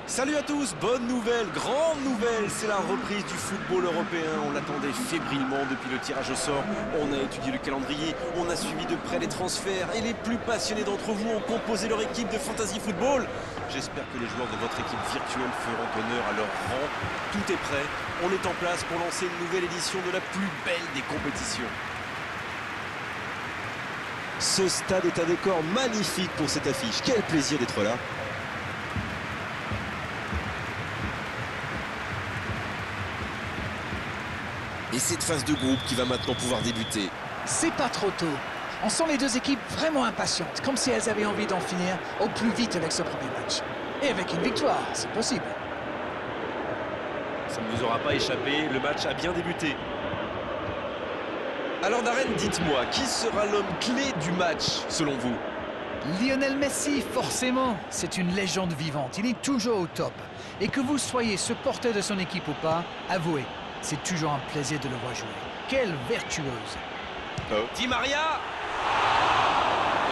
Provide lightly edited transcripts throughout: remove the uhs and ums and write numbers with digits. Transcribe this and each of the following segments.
Salut à tous, bonne nouvelle, grande nouvelle, c'est la reprise du football européen. On l'attendait fébrilement depuis le tirage au sort. On a étudié le calendrier, on a suivi de près les transferts et les plus passionnés d'entre vous ont composé leur équipe de Fantasy Football. J'espère que les joueurs de votre équipe virtuelle feront honneur à leur rang. Tout est prêt, on est en place pour lancer une nouvelle édition de la plus belle des compétitions. Ce stade est un décor magnifique pour cette affiche. Quel plaisir d'être là. Et cette phase de groupe qui va maintenant pouvoir débuter. C'est pas trop tôt. On sent les deux équipes vraiment impatientes, comme si elles avaient envie d'en finir au plus vite avec ce premier match. Et avec une victoire, c'est possible. Ça ne vous aura pas échappé, le match a bien débuté. Alors Darren, dites-moi, qui sera l'homme clé du match, selon vous? Lionel Messi, forcément, c'est une légende vivante. Il est toujours au top. Et que vous soyez supporter de son équipe ou pas, avouez, c'est toujours un plaisir de le voir jouer. Quelle vertueuse! Di Maria!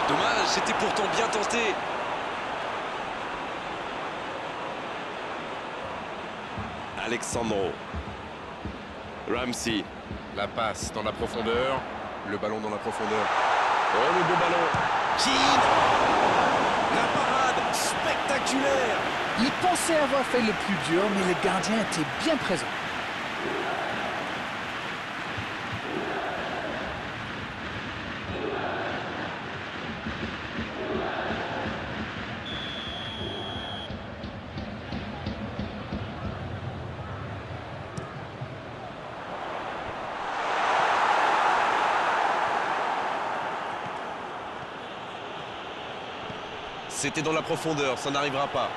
Dommage, c'était pourtant bien tenté. Alexandro. Ramsey. La passe dans la profondeur, le ballon dans la profondeur. Oh, le beau ballon. Keane. La parade spectaculaire. Il pensait avoir fait le plus dur, mais le gardien était bien présent. C'était dans la profondeur, ça n'arrivera pas.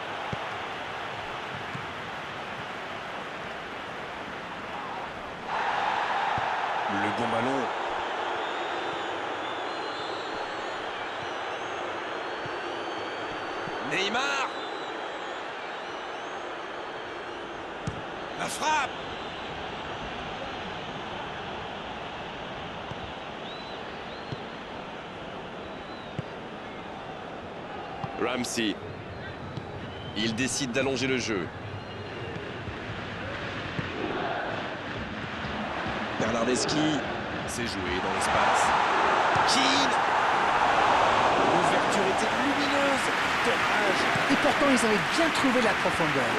Le bon ballon. Neymar. La frappe. Ramsey. Il décide d'allonger le jeu. Bernardeschi. C'est joué dans l'espace. Keane. L'ouverture était lumineuse. Dommage. Et pourtant, ils avaient bien trouvé la profondeur.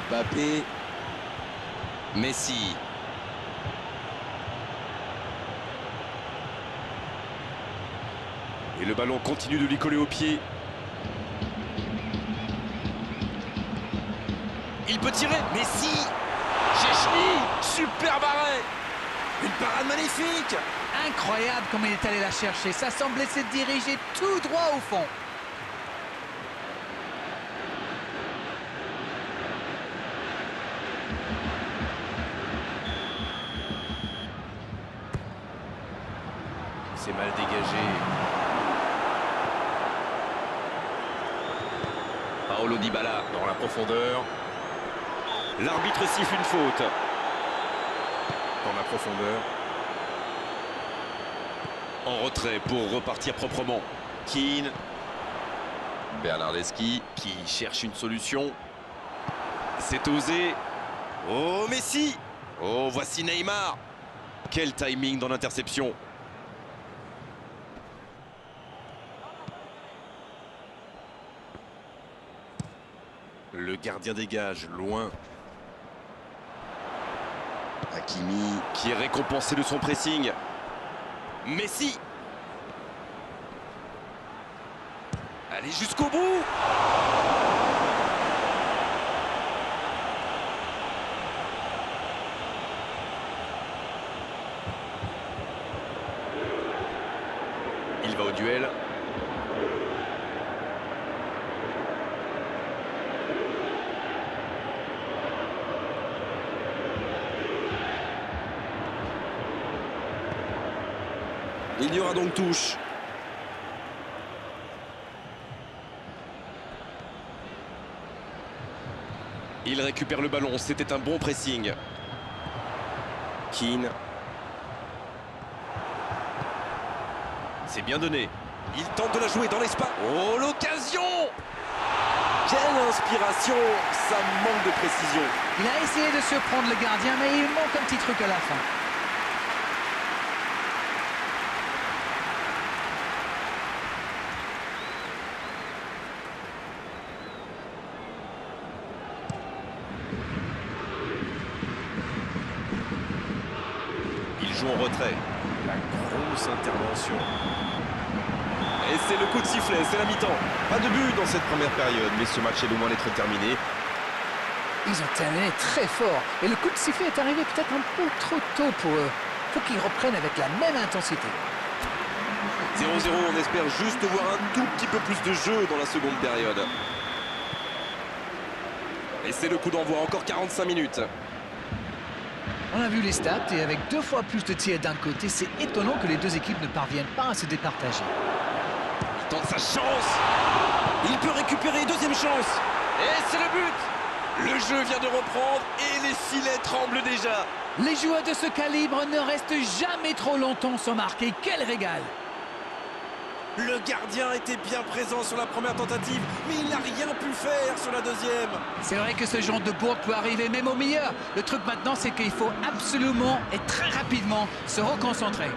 Mbappé. Messi. Et le ballon continue de lui coller au pied. Il peut tirer. Messi. Chechny. Super barré. Une parade magnifique. Incroyable comme il est allé la chercher. Ça semblait se diriger tout droit au fond. C'est mal dégagé. Paolo Dybala Dans la profondeur, L'arbitre siffle une faute. dans la profondeur. En retrait pour repartir proprement. Keane. Bernardeschi qui cherche une solution. C'est osé. Oh, Messi. Oh, voici Neymar. Quel timing dans l'interception. Le gardien dégage, loin. Hakimi qui est récompensé de son pressing. Messi. Allez jusqu'au bout. Il va au duel. Il y aura donc touche. Il récupère le ballon, c'était un bon pressing. Keane. C'est bien donné. Il tente de la jouer dans l'espace. Oh, l'occasion! Quelle inspiration! Ça manque de précision. Il a essayé de surprendre le gardien, mais il manque un petit truc à la fin. Il joue en retrait. La grosse intervention. Et c'est le coup de sifflet, c'est la mi-temps. Pas de but dans cette première période, mais ce match est loin d'être terminé. Ils ont terminé très fort. Et le coup de sifflet est arrivé peut-être un peu trop tôt pour eux. Faut qu'ils reprennent avec la même intensité. 0-0, on espère juste voir un tout petit peu plus de jeu dans la seconde période. Et c'est le coup d'envoi, encore 45 minutes. On a vu les stats et avec 2 fois plus de tirs d'un côté, c'est étonnant que les deux équipes ne parviennent pas à se départager. Il tente sa chance. Il peut récupérer, deuxième chance. Et c'est le but. Le jeu vient de reprendre et les filets tremblent déjà. Les joueurs de ce calibre ne restent jamais trop longtemps sans marquer. Quel régal! Le gardien était bien présent sur la première tentative, mais il n'a rien pu faire sur la deuxième. C'est vrai que ce genre de bourde peut arriver même au meilleur. Le truc maintenant, c'est qu'il faut absolument et très rapidement se reconcentrer.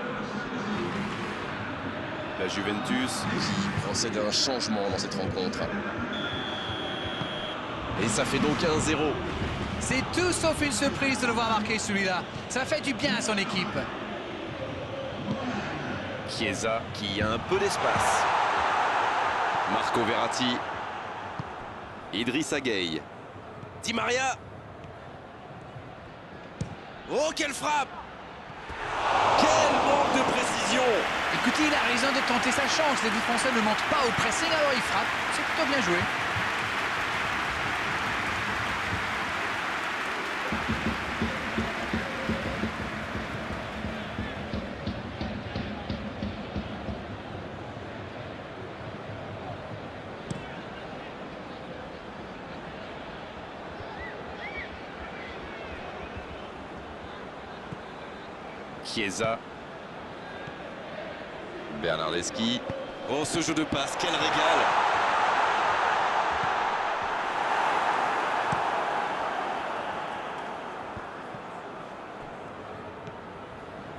La Juventus qui procède à un changement dans cette rencontre. Et ça fait donc 1-0. C'est tout sauf une surprise de le voir marquer celui-là. Ça fait du bien à son équipe. Chiesa qui a un peu d'espace. Marco Verratti. Idrissa Gueye. Di Maria. Oh, quelle frappe! Quel manque de précision! Écoutez, il a raison de tenter sa chance. Les défenseurs ne montent pas au pressing, alors il frappe. C'est plutôt bien joué. Chiesa. Bernardeschi. Oh, ce jeu de passe, quel régal!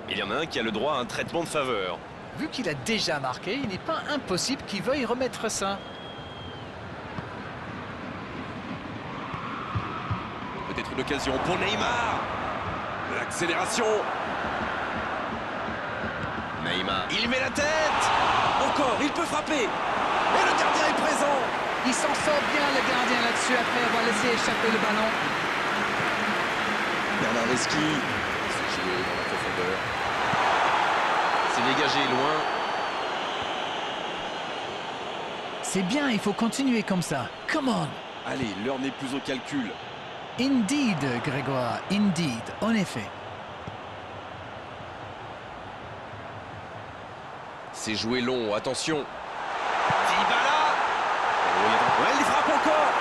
Il y en a un qui a le droit à un traitement de faveur. Vu qu'il a déjà marqué, il n'est pas impossible qu'il veuille remettre ça. Peut-être une occasion pour Neymar. L'accélération. Neymar. Il met la tête. Encore, il peut frapper. Et le gardien est présent. Il s'en sort bien, le gardien, là-dessus, après avoir laissé échapper le ballon. Bernardeschi. C'est joué dans la profondeur. C'est dégagé loin. C'est bien, il faut continuer comme ça. Come on. Allez, l'heure n'est plus au calcul. Indeed, Grégoire, indeed, en effet. C'est joué long, attention. Dybala. Oh, il frappe encore.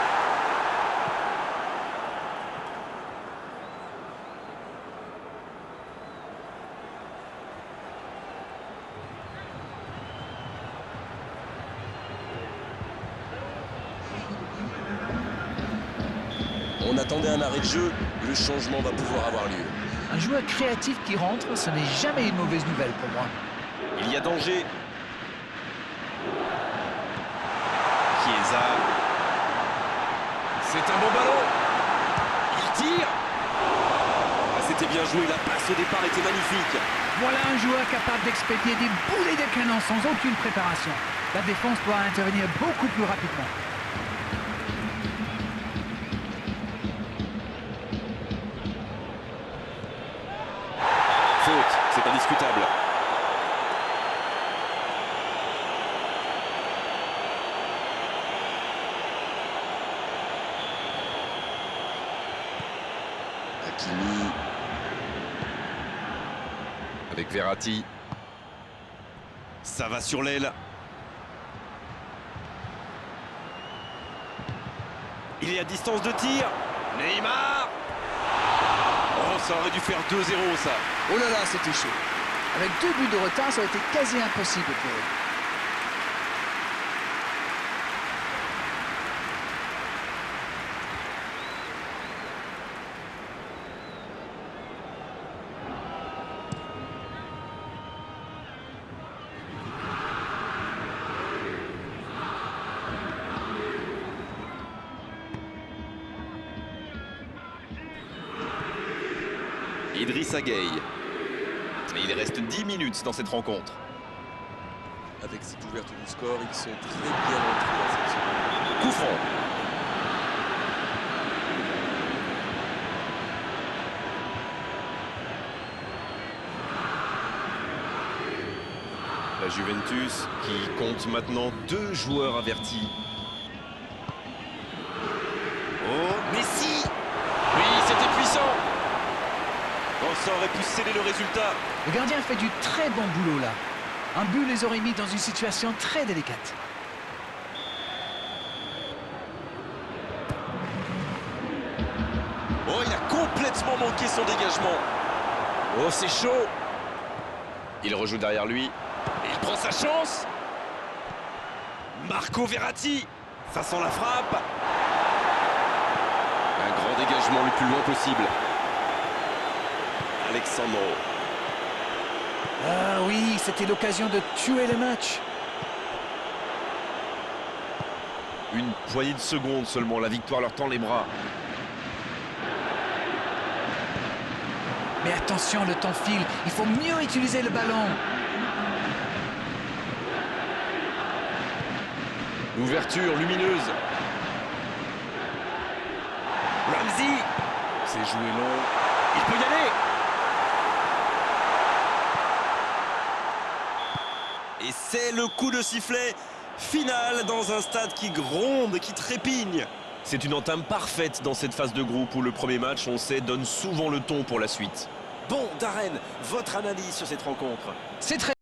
On attendait un arrêt de jeu, le changement va pouvoir avoir lieu. Un joueur créatif qui rentre, ce n'est jamais une mauvaise nouvelle pour moi. Il y a danger. Chiesa. C'est un bon ballon. Il tire. Ah, c'était bien joué, la passe au départ était magnifique. Voilà un joueur capable d'expédier des boulets de canon sans aucune préparation. La défense doit intervenir beaucoup plus rapidement. Faute, c'est indiscutable. Hakimi. Avec Verratti. Ça va sur l'aile. Il est à distance de tir. Neymar. Oh, ça aurait dû faire 2-0 ça. Oh là là, c'était chaud. Avec 2 buts de retard, ça a été quasi impossible pour eux. Idrissa Gueye. Et il reste 10 minutes dans cette rencontre. Avec cette ouverture du score, ils sont très bien entrés dans cette seconde. Coup franc. La Juventus qui compte maintenant 2 joueurs avertis. Oh, Messi! Oui, c'était puissant! Oh, ça aurait pu sceller le résultat. Le gardien fait du très bon boulot là. Un but les aurait mis dans une situation très délicate. Oh, il a complètement manqué son dégagement. Oh, c'est chaud. Il rejoue derrière lui. Et il prend sa chance. Marco Verratti. Ça sent la frappe. Un grand dégagement le plus loin possible. Alexandro. Ah oui, c'était l'occasion de tuer le match. Une poignée de secondes seulement. La victoire leur tend les bras. Mais attention, le temps file. Il faut mieux utiliser le ballon. L'ouverture lumineuse. Ramsey. C'est joué long. Il peut y aller. Et c'est le coup de sifflet final dans un stade qui gronde, qui trépigne. C'est une entame parfaite dans cette phase de groupe où le premier match, on sait, donne souvent le ton pour la suite. Bon, Darren, votre analyse sur cette rencontre? C'est très